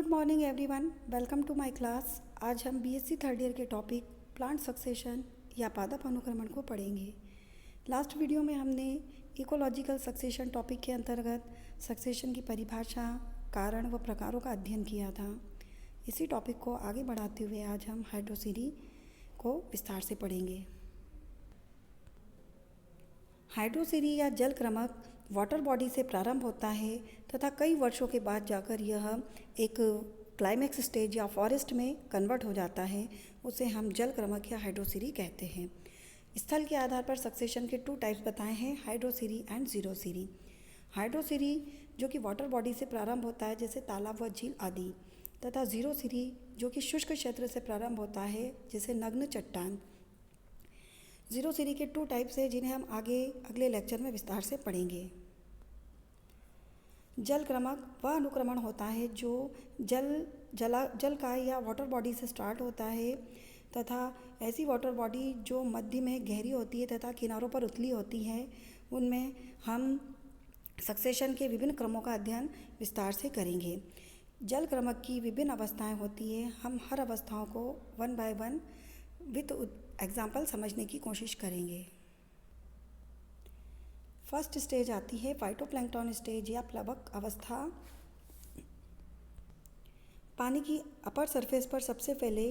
Good morning everyone, welcome to my class. आज हम BSc third year के topic plant succession या पादप अनुक्रमण को पढ़ेंगे। लास्ट वीडियो में हमने इकोलॉजिकल सक्सेशन टॉपिक के अंतर्गत सक्सेशन की परिभाषा, कारण व प्रकारों का अध्ययन किया था। इसी टॉपिक को आगे बढ़ाते हुए आज हम हाइड्रोसीरी को विस्तार से पढ़ेंगे। हाइड्रोसीरी या जल क्रमक वाटर बॉडी से प्रारंभ होता है तथा कई वर्षों के बाद जाकर यह एक क्लाइमेक्स स्टेज या फॉरेस्ट में कन्वर्ट हो जाता है। उसे हम जल क्रमक या हाइड्रोसीरी कहते हैं। स्थल के आधार पर सक्सेशन के 2 टाइप्स बताए हैं, हाइड्रोसीरी एंड जीरोसीरी। हाइड्रोसीरी जो कि वाटर बॉडी से प्रारंभ होता है जैसे तालाब व झील आदि, तथा जीरोसीरी जो कि शुष्क क्षेत्र से प्रारंभ होता है जैसे नग्न चट्टान। जीरोसीरी के 2 टाइप्स हैं जिन्हें हम अगले लेक्चर में विस्तार से पढ़ेंगे। जल क्रमक वह अनुक्रमण होता है जो जल का या वाटर बॉडी से स्टार्ट होता है तथा ऐसी वाटर बॉडी जो मध्य में गहरी होती है तथा किनारों पर उथली होती है, उनमें हम सक्सेशन के विभिन्न क्रमों का अध्ययन विस्तार से करेंगे। जल क्रमक की विभिन्न अवस्थाएं होती है। हम हर अवस्थाओं को 1 बाय 1 विथ एग्जाम्पल समझने की कोशिश करेंगे। फर्स्ट स्टेज आती है फाइटोप्लैंक्टन स्टेज या प्लवक अवस्था। पानी की अपर सरफेस पर सबसे पहले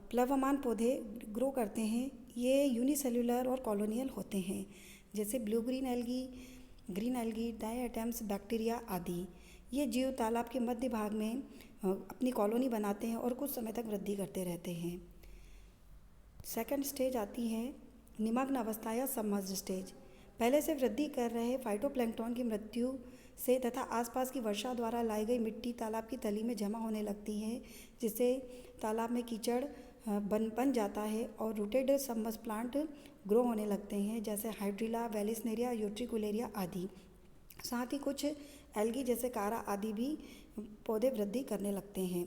प्लवमान पौधे ग्रो करते हैं। ये यूनिसेल्युलर और कॉलोनियल होते हैं जैसे blue green algae, diatoms, bacteria आदि। ये जीव तालाब के मध्य भाग में अपनी कॉलोनी बनाते हैं और कुछ समय तक वृद्धि करते रहते हैं। सेकंड स्टेज आती है निमग्न अवस्था या सबमर्ज्ड स्टेज। पहले से वृद्धि कर रहे फाइटोप्लैंक्टन की मृत्यु से तथा आसपास की वर्षा द्वारा लाई गई मिट्टी तालाब की तली में जमा होने लगती है, जिससे तालाब में कीचड़ बन जाता है और रूटेड सबमर्ज प्लांट ग्रो होने लगते हैं जैसे हाइड्रिला, वेलिसनेरिया, यूट्रिकुलेरिया आदि। साथ ही कुछ एल्गी जैसे कारा आदि भी पौधे वृद्धि करने लगते हैं।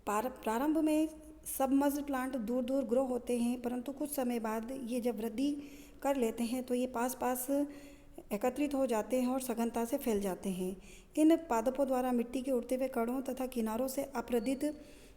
प्रारंभ में सबमर्ज्ड प्लांट दूर दूर ग्रो होते हैं, परंतु कुछ समय बाद ये जब वृद्धि कर लेते हैं तो ये पास एकत्रित हो जाते हैं और सघनता से फैल जाते हैं। इन पादपों द्वारा मिट्टी के उड़ते हुए कणों तथा किनारों से अपरदित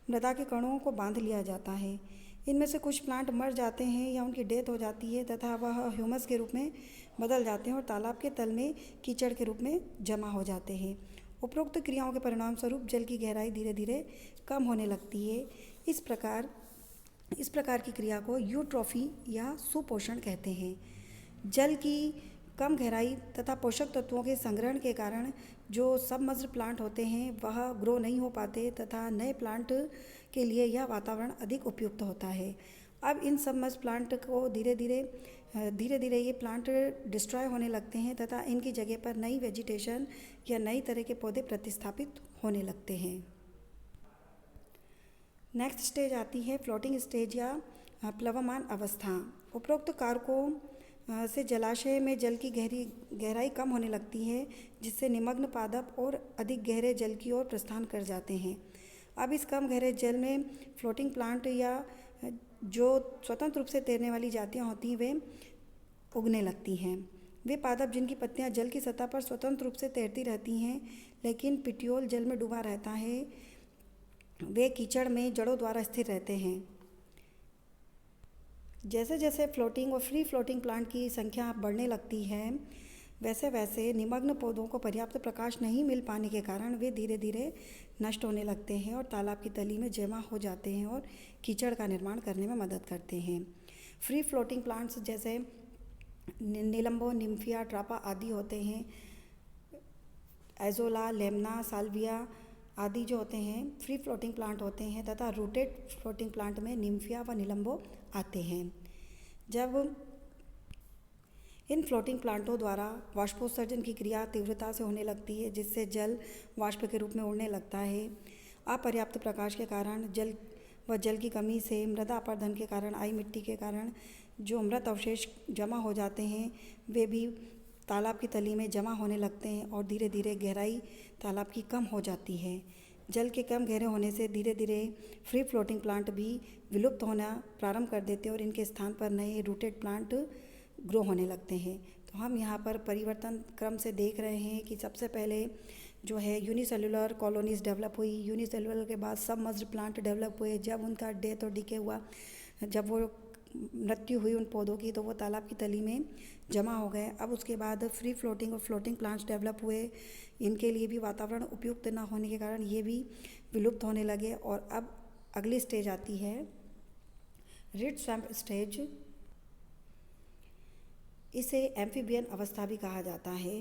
मृदा के कणों को बांध लिया जाता है। इनमें से कुछ प्लांट मर जाते हैं या उनकी डेथ हो जाती है तथा वह ह्यूमस के रूप में बदल जाते हैं और तालाब के तल में कीचड़ के रूप में जमा हो जाते हैं। उपरोक्त क्रियाओं के परिणाम स्वरूप जल की गहराई धीरे धीरे कम होने लगती है। इस प्रकार की क्रिया को यूट्रॉफी या सुपोषण कहते हैं। जल की कम गहराई तथा पोषक तत्वों के संग्रहण के कारण जो सबमर्ज्ड प्लांट होते हैं वह ग्रो नहीं हो पाते तथा नए प्लांट के लिए यह वातावरण अधिक उपयुक्त होता है। अब इन सबमर्ज्ड प्लांट को धीरे धीरे ये प्लांट डिस्ट्रॉय होने लगते हैं तथा इनकी जगह पर नई वेजिटेशन या नई तरह के पौधे प्रतिस्थापित होने लगते हैं। नेक्स्ट स्टेज आती है फ्लोटिंग स्टेज या प्लवमान अवस्था। उपरोक्त कारकों से जलाशय में जल की गहराई कम होने लगती है, जिससे निमग्न पादप और अधिक गहरे जल की ओर प्रस्थान कर जाते हैं। अब इस कम गहरे जल में फ्लोटिंग प्लांट या जो स्वतंत्र रूप से तैरने वाली जातियां होती हैं वे उगने लगती हैं। वे पादप जिनकी पत्तियां जल की सतह पर स्वतंत्र रूप से तैरती रहती हैं लेकिन पिट्यूल जल में डूबा रहता है, वे कीचड़ में जड़ों द्वारा स्थिर रहते हैं। जैसे जैसे फ्लोटिंग और फ्री फ्लोटिंग प्लांट की संख्या बढ़ने लगती है, वैसे वैसे निमग्न पौधों को पर्याप्त प्रकाश नहीं मिल पाने के कारण वे धीरे धीरे नष्ट होने लगते हैं और तालाब की तली में जमा हो जाते हैं और कीचड़ का निर्माण करने में मदद करते हैं। फ्री फ्लोटिंग प्लांट्स जैसे निलंबो, निम्फिया, ट्रापा आदि होते हैं। एजोला, लेमना, साल्विया आदि जो होते हैं फ्री फ्लोटिंग प्लांट होते हैं तथा रूटेड फ्लोटिंग प्लांट में निम्फिया व निलंबो आते हैं। जब इन फ्लोटिंग प्लांटों द्वारा वाष्पोत्सर्जन की क्रिया तीव्रता से होने लगती है, जिससे जल वाष्प के रूप में उड़ने लगता है। अपर्याप्त प्रकाश के कारण जल की कमी से मृदा अपरदन के कारण आई मिट्टी के कारण जो मृत अवशेष जमा हो जाते हैं वे भी तालाब की तली में जमा होने लगते हैं और धीरे धीरे गहराई तालाब की कम हो जाती है। जल के कम गहरे होने से धीरे धीरे फ्री फ्लोटिंग प्लांट भी विलुप्त होना प्रारंभ कर देते हैं और इनके स्थान पर नए रूटेड प्लांट ग्रो होने लगते हैं। तो हम यहाँ पर परिवर्तन क्रम से देख रहे हैं कि सबसे पहले जो है यूनिसेलुलर कॉलोनीज डेवलप हुई। यूनिसेलुलर के बाद सबमर्ज्ड प्लांट डेवलप हुए। जब उनका डेथ और डिके हुआ, जब वो मृत्यु हुई उन पौधों की, तो वो तालाब की तली में जमा हो गए। अब उसके बाद फ्री फ्लोटिंग और फ्लोटिंग प्लांट्स डेवलप हुए। इनके लिए भी वातावरण उपयुक्त न होने के कारण ये भी विलुप्त होने लगे। और अब अगली स्टेज आती है रिड स्वैम्प स्टेज। इसे एम्फीबियन अवस्था भी कहा जाता है।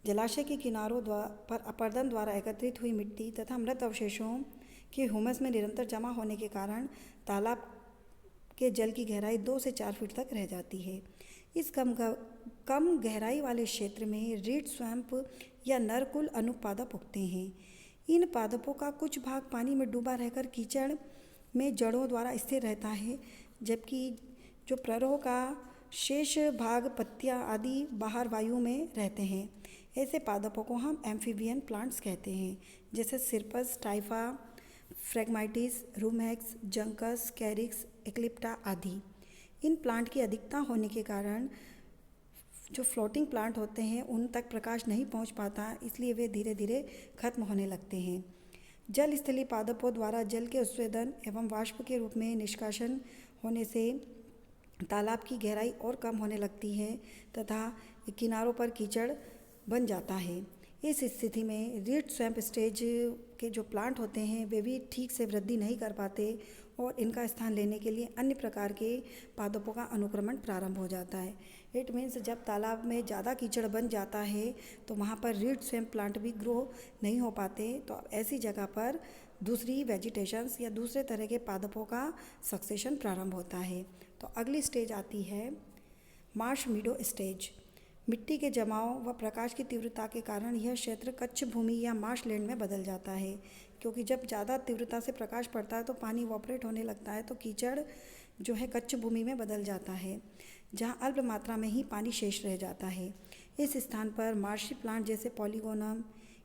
जलाशय के किनारों पर अपरदन द्वारा एकत्रित हुई मिट्टी तथा मृत अवशेषों के ह्यूमस में निरंतर जमा होने के कारण तालाब के जल की गहराई 2 से 4 फीट तक रह जाती है। इस कम गहराई वाले क्षेत्र में रीड स्वैम्प या नरकुल अनुप पादप उगते हैं। इन पादपों का कुछ भाग पानी में डूबा रहकर कीचड़ में जड़ों द्वारा स्थिर रहता है, जबकि जो प्ररोह का शेष भाग पत्तियां आदि बाहर वायु में रहते हैं। ऐसे पादपों को हम एम्फीबियन प्लांट्स कहते हैं, जैसे सिरपस, टाइफा, फ्रेगमाइटिस, रूमेक्स, जंकस, कैरिक्स, एक्लिप्टा आदि। इन प्लांट की अधिकता होने के कारण जो फ्लोटिंग प्लांट होते हैं उन तक प्रकाश नहीं पहुंच पाता, इसलिए वे धीरे धीरे खत्म होने लगते हैं। जल स्थलीय पादपों द्वारा जल के उत्सर्जन एवं वाष्प के रूप में निष्कासन होने से तालाब की गहराई और कम होने लगती है तथा किनारों पर कीचड़ बन जाता है। इस स्थिति में रीड स्वैम्प स्टेज के जो प्लांट होते हैं वे भी ठीक से वृद्धि नहीं कर पाते और इनका स्थान लेने के लिए अन्य प्रकार के पादपों का अनुक्रमण प्रारंभ हो जाता है। इट मीन्स जब तालाब में ज़्यादा कीचड़ बन जाता है तो वहाँ पर रीड स्वैम्प प्लांट भी ग्रो नहीं हो पाते, तो ऐसी जगह पर दूसरी वेजिटेशंस या दूसरे तरह के पादपों का सक्सेशन प्रारंभ होता है। तो अगली स्टेज आती है मार्श मीडो स्टेज। मिट्टी के जमाव व प्रकाश की तीव्रता के कारण यह क्षेत्र कच्छ भूमि या मार्शलैंड में बदल जाता है, क्योंकि जब ज़्यादा तीव्रता से प्रकाश पड़ता है तो पानी इवॉपरेट होने लगता है, तो कीचड़ जो है कच्छ भूमि में बदल जाता है, जहाँ अल्प मात्रा में ही पानी शेष रह जाता है। इस स्थान पर मार्शी प्लांट जैसे पॉलीगोनम,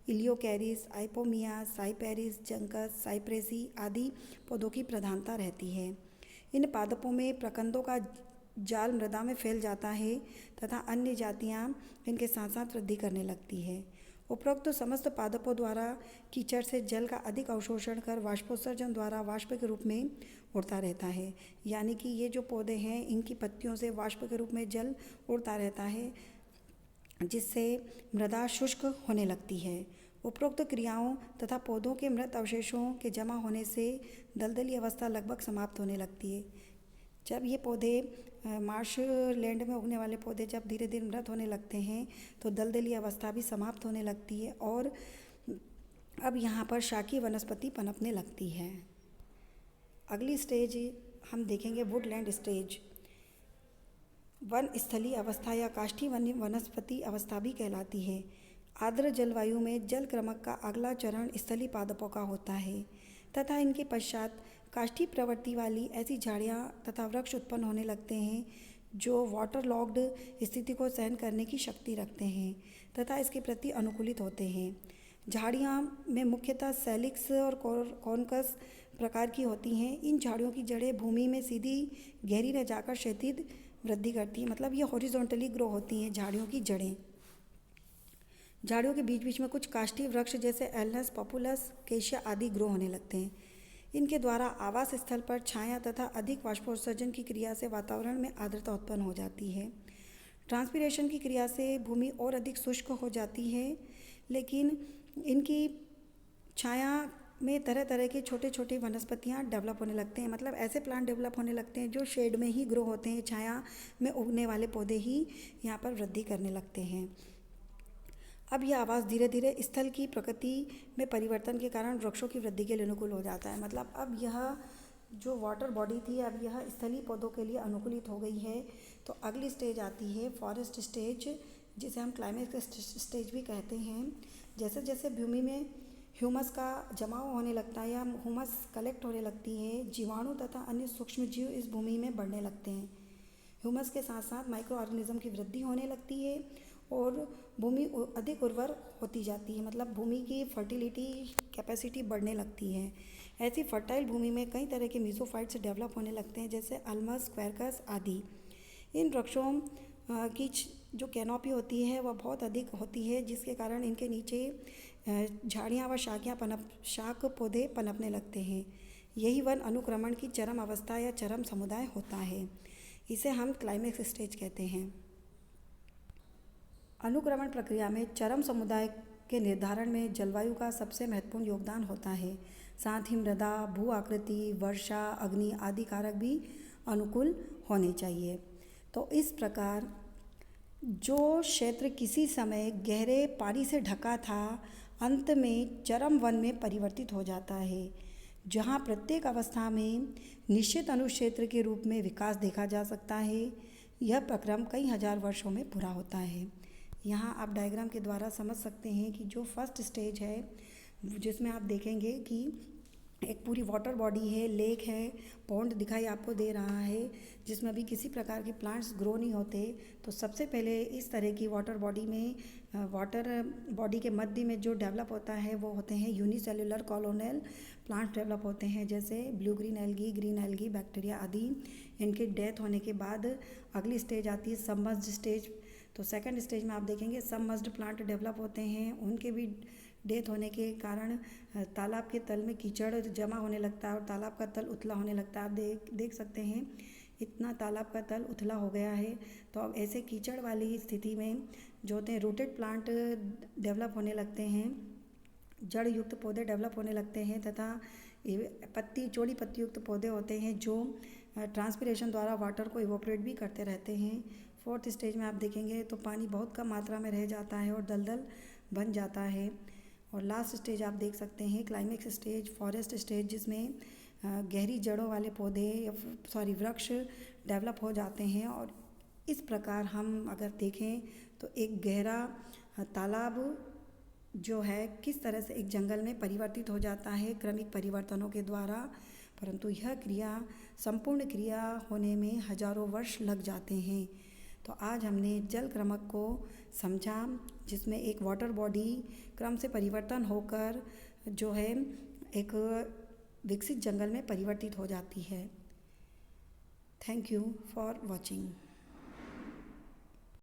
इलियोकैरिस, आइपोमिया, साइपेरिस, जंकस, साइप्रेसी आदि पौधों की प्रधानता रहती है। इन पादपों में प्रकंदों का जाल मृदा में फैल जाता है तथा अन्य जातियां इनके साथ साथ वृद्धि करने लगती है। उपरोक्त समस्त पादपों द्वारा कीचड़ से जल का अधिक अवशोषण कर वाष्पोत्सर्जन द्वारा वाष्प के रूप में उड़ता रहता है, यानी कि ये जो पौधे हैं इनकी पत्तियों से वाष्प के रूप में जल उड़ता रहता है, जिससे मृदा शुष्क होने लगती है। उपरोक्त क्रियाओं तथा पौधों के मृत अवशेषों के जमा होने से दलदली अवस्था लगभग समाप्त होने लगती है। जब ये पौधे मार्श लैंड में उगने वाले पौधे जब धीरे धीरे मृत होने लगते हैं तो दलदली अवस्था भी समाप्त होने लगती है और अब यहाँ पर शाकीय वनस्पति पनपने लगती है। अगली स्टेज हम देखेंगे वुडलैंड स्टेज। वन स्थलीय अवस्था या काष्ठी वनस्पति अवस्था भी कहलाती है। आर्द्र जलवायु में जल क्रमक का अगला चरण स्थलीय पादपों का होता है तथा इनके पश्चात काष्ठी प्रवृत्ति वाली ऐसी झाड़ियाँ तथा वृक्ष उत्पन्न होने लगते हैं जो वाटर लॉक्ड स्थिति को सहन करने की शक्ति रखते हैं तथा इसके प्रति अनुकूलित होते हैं। झाड़ियाँ में मुख्यतः सैलिक्स और कॉनकस प्रकार की होती हैं। इन झाड़ियों की जड़ें भूमि में सीधी गहरी रह जाकर क्षैतिज वृद्धि करती हैं, मतलब ये हॉरिजॉन्टली ग्रो होती हैं झाड़ियों की जड़ें। झाड़ियों के बीच बीच में कुछ काष्ठी वृक्ष जैसे एल्नस, पॉपुलस, केशिया आदि ग्रो होने लगते हैं। इनके द्वारा आवास स्थल पर छाया तथा अधिक वाष्पोत्सर्जन की क्रिया से वातावरण में आर्द्रता उत्पन्न हो जाती है। ट्रांसपिरेशन की क्रिया से भूमि और अधिक शुष्क हो जाती है, लेकिन इनकी छाया में तरह तरह के छोटे छोटे वनस्पतियाँ डेवलप होने लगते हैं, मतलब ऐसे प्लांट डेवलप होने लगते हैं जो शेड में ही ग्रो होते हैं, छाया में उगने वाले पौधे ही यहाँ पर वृद्धि करने लगते हैं। अब यह आवास धीरे धीरे स्थल की प्रकृति में परिवर्तन के कारण वृक्षों की वृद्धि के लिए अनुकूल हो जाता है, मतलब अब यह जो वाटर बॉडी थी अब यह स्थलीय पौधों के लिए अनुकूलित हो गई है। तो अगली स्टेज आती है फॉरेस्ट स्टेज, जिसे हम क्लाइमेक्स स्टेज भी कहते हैं। जैसे जैसे भूमि में ह्यूमस का जमाव होने लगता है या ह्यूमस कलेक्ट होने लगती है, जीवाणु तथा अन्य सूक्ष्म जीव इस भूमि में बढ़ने लगते हैं। ह्यूमस के साथ साथ माइक्रो ऑर्गेनिज्म की वृद्धि होने लगती है और भूमि अधिक उर्वर होती जाती है, मतलब भूमि की फर्टिलिटी कैपेसिटी बढ़ने लगती है। ऐसी फर्टाइल भूमि में कई तरह के मीसोफाइट्स डेवलप होने लगते हैं, जैसे अल्मस, क्वेरकस आदि। इन वृक्षों की जो कैनोपी होती है वह बहुत अधिक होती है, जिसके कारण इनके नीचे झाड़ियाँ व शाक पौधे पनपने लगते हैं। यही वन अनुक्रमण की चरम अवस्था या चरम समुदाय होता है। इसे हम क्लाइमेक्स स्टेज कहते हैं। अनुक्रमण प्रक्रिया में चरम समुदाय के निर्धारण में जलवायु का सबसे महत्वपूर्ण योगदान होता है। साथ ही मृदा, भू आकृति, वर्षा, अग्नि आदि कारक भी अनुकूल होने चाहिए। तो इस प्रकार जो क्षेत्र किसी समय गहरे पानी से ढका था, अंत में चरम वन में परिवर्तित हो जाता है, जहाँ प्रत्येक अवस्था में निश्चित अनुक्षेत्र के रूप में विकास देखा जा सकता है। यह प्रक्रम कई हजार वर्षों में पूरा होता है। यहाँ आप डायग्राम के द्वारा समझ सकते हैं कि जो फर्स्ट स्टेज है, जिसमें आप देखेंगे कि एक पूरी वाटर बॉडी है, लेक है, पॉन्ड दिखाई आपको दे रहा है, जिसमें अभी किसी प्रकार के प्लांट्स ग्रो नहीं होते। तो सबसे पहले इस तरह की वाटर बॉडी में, वाटर बॉडी के मध्य में जो डेवलप होता है वो होते हैं यूनिसेल्युलर कॉलोनियल प्लांट्स डेवलप होते हैं, जैसे blue green algae, green algae, bacteria आदि। इनके डेथ होने के बाद अगली स्टेज आती है सबमर्ज्ड स्टेज। तो सेकंड स्टेज में आप देखेंगे सबमर्ज्ड प्लांट डेवलप होते हैं। उनके भी डेथ होने के कारण तालाब के तल में कीचड़ जमा होने लगता है और तालाब का तल उथला होने लगता है। आप देख सकते हैं इतना तालाब का तल उथला हो गया है। तो अब ऐसे कीचड़ वाली स्थिति में जो होते हैं रूटेड प्लांट डेवलप होने लगते हैं, जड़ युक्त पौधे डेवलप होने लगते हैं, तथा चौड़ी पत्ती युक्त पौधे होते हैं जो ट्रांसपिरेशन द्वारा वाटर को इवोपरेट भी करते रहते हैं। फोर्थ स्टेज में आप देखेंगे तो पानी बहुत कम मात्रा में रह जाता है और दलदल बन जाता है। और लास्ट स्टेज आप देख सकते हैं क्लाइमेक्स स्टेज, फॉरेस्ट स्टेज, जिसमें गहरी जड़ों वाले पौधे वृक्ष डेवलप हो जाते हैं। और इस प्रकार हम अगर देखें तो एक गहरा तालाब जो है किस तरह से एक जंगल में परिवर्तित हो जाता है क्रमिक परिवर्तनों के द्वारा, परंतु यह क्रिया संपूर्ण क्रिया होने में हजारों वर्ष लग जाते हैं। तो आज हमने जल क्रमक को समझा, जिसमें एक वाटर बॉडी क्रम से परिवर्तन होकर जो है एक विकसित जंगल में परिवर्तित हो जाती है। Thank you for watching.